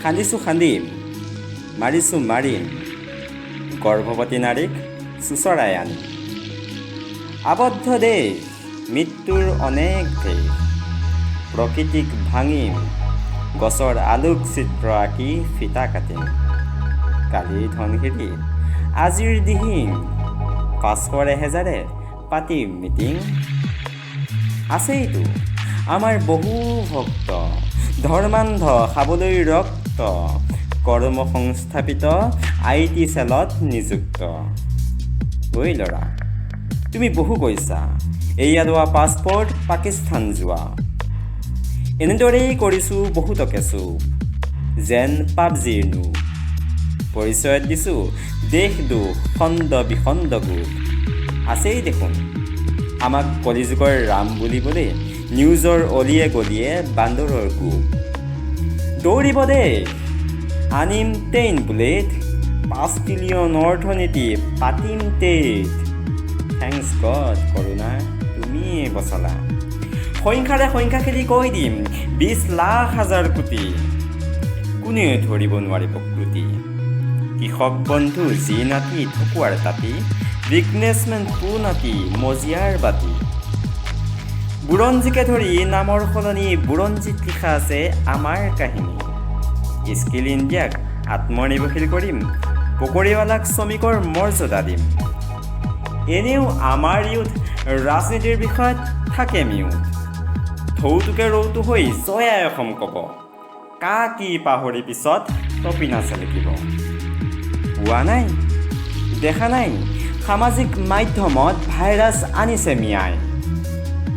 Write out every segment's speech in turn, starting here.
খান্দিছোঁ খান্দিম, মাৰিছোঁ মাৰিম, গৰ্ভৱতী নাৰীক চোচৰাই আনিম। আবদ্ধ দেশ, মৃত্যুৰ অনেক দেশ, প্ৰকৃতিক ভাঙিম, গছৰ আলোক চিত্ৰ আঁকি ফিটা কাটিম। কালিৰ ধনশিৰি, আজিৰ দিহিং, ৫০০-১০০০ পাতিম মিটিং। আছেইতো আমাৰ বহু ভক্ত, ধৰ্মান্ধ খাবলৈ ৰক্ত, কৰ্ম সংস্থাপিত IT চেলত নিযুক্ত। ঐ ল'ৰা, তুমি বহু কৈছা, এয়া লোৱা পাছপৰ্ট পাকিস্তান যোৱা। এনেদৰেই কৰিছোঁ বহুতকে চুপ, যেন পাবজিৰ নো। পৰিচয়ত দিছোঁ দেশ দুখ, খণ্ড বিখণ্ড গোট। আছেই দেখোন আমাক কলিযুগৰ ৰাম বুলিবলৈ নিউজৰ অলিয়ে গলিয়ে বান্দৰৰ কোব। দৌৰিব দেশ, আনিম 10 বুলেট, 5 ট্ৰিলিয়ন অৰ্থনীতি পাতিম টেট। থেংকছ গড কৰোণা, তুমিয়ে বচালা। সংখ্যাৰে সংখ্যা খেলি কৈ দিম 20 লাখ হাজাৰ কোটি। কোনে ধৰিব নোৱাৰে প্ৰকৃতি। কৃষক বন্ধু যি নাতি ঠকুৱাৰ তাঁতি, বিজনেছমেন পু নাতি মজিয়াৰ বাতি। বুৰঞ্জীকে ধৰি নামৰ সলনি বুৰঞ্জীত লিখা আছে আমাৰ কাহিনী। স্কিল ইণ্ডিয়াক আত্মনিৰ্ভৰশীল কৰিম, পকৰীৱালাক শ্ৰমিকৰ মৰ্যাদা দিম। এনেও আমাৰ ইউথ ৰাজনীতিৰ বিষয়ত থাকে মিউট। থৌটোকে ৰৌটো হৈ জয়াই অসম ক'ব, কা কি পাহৰি পিছত তপিনাছে লিখিব। পোৱা নাই, দেখা নাই, সামাজিক মাধ্যমত ভাইৰাছ আনিছে মিয়াই।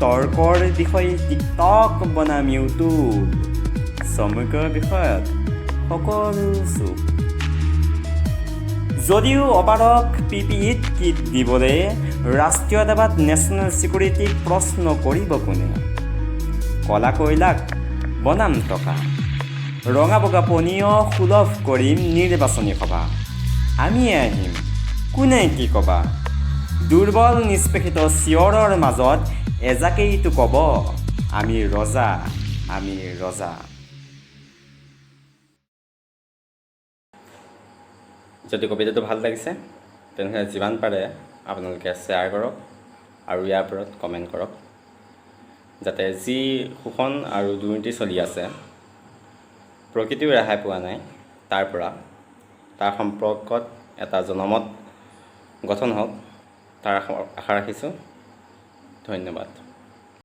তৰ্কৰ বিষয়ে টিকটক বনাম ইউটিউব, শ্ৰমিকৰ বিষয়ত সকলো চুপ। যদিও অপাৰক PPE কিট দিবলৈ ৰাষ্ট্ৰীয়তাবাদ নেশ্যনেল ছিকিউৰিটিক প্ৰশ্ন কৰিব কোনে। কলা কয়লাক বনাম টকা, ৰঙা বগা পনীয় সুলভ কৰিম নিৰ্বাচনী সভা। আমিয়ে আহিম, কোনে কি ক'বা। দুৰ্বল নিষ্পেষিত চিঞৰৰ মাজত এজাকেইটো ক'ব, আমি ৰজা, আমি ৰজা। যদি কবিতাটো ভাল লাগিছে তেনেহ'লে যিমান পাৰে আপোনালোকে শ্বেয়াৰ কৰক আৰু ইয়াৰ ওপৰত কমেণ্ট কৰক, যাতে যি শোষণ আৰু দুৰ্নীতি চলি আছে, প্ৰকৃতিও ৰেহাই পোৱা নাই তাৰ সম্পৰ্কত এটা জনমত গঠন হওক, তাৰ আশা ৰাখিছোঁ। ধন্যবাদ।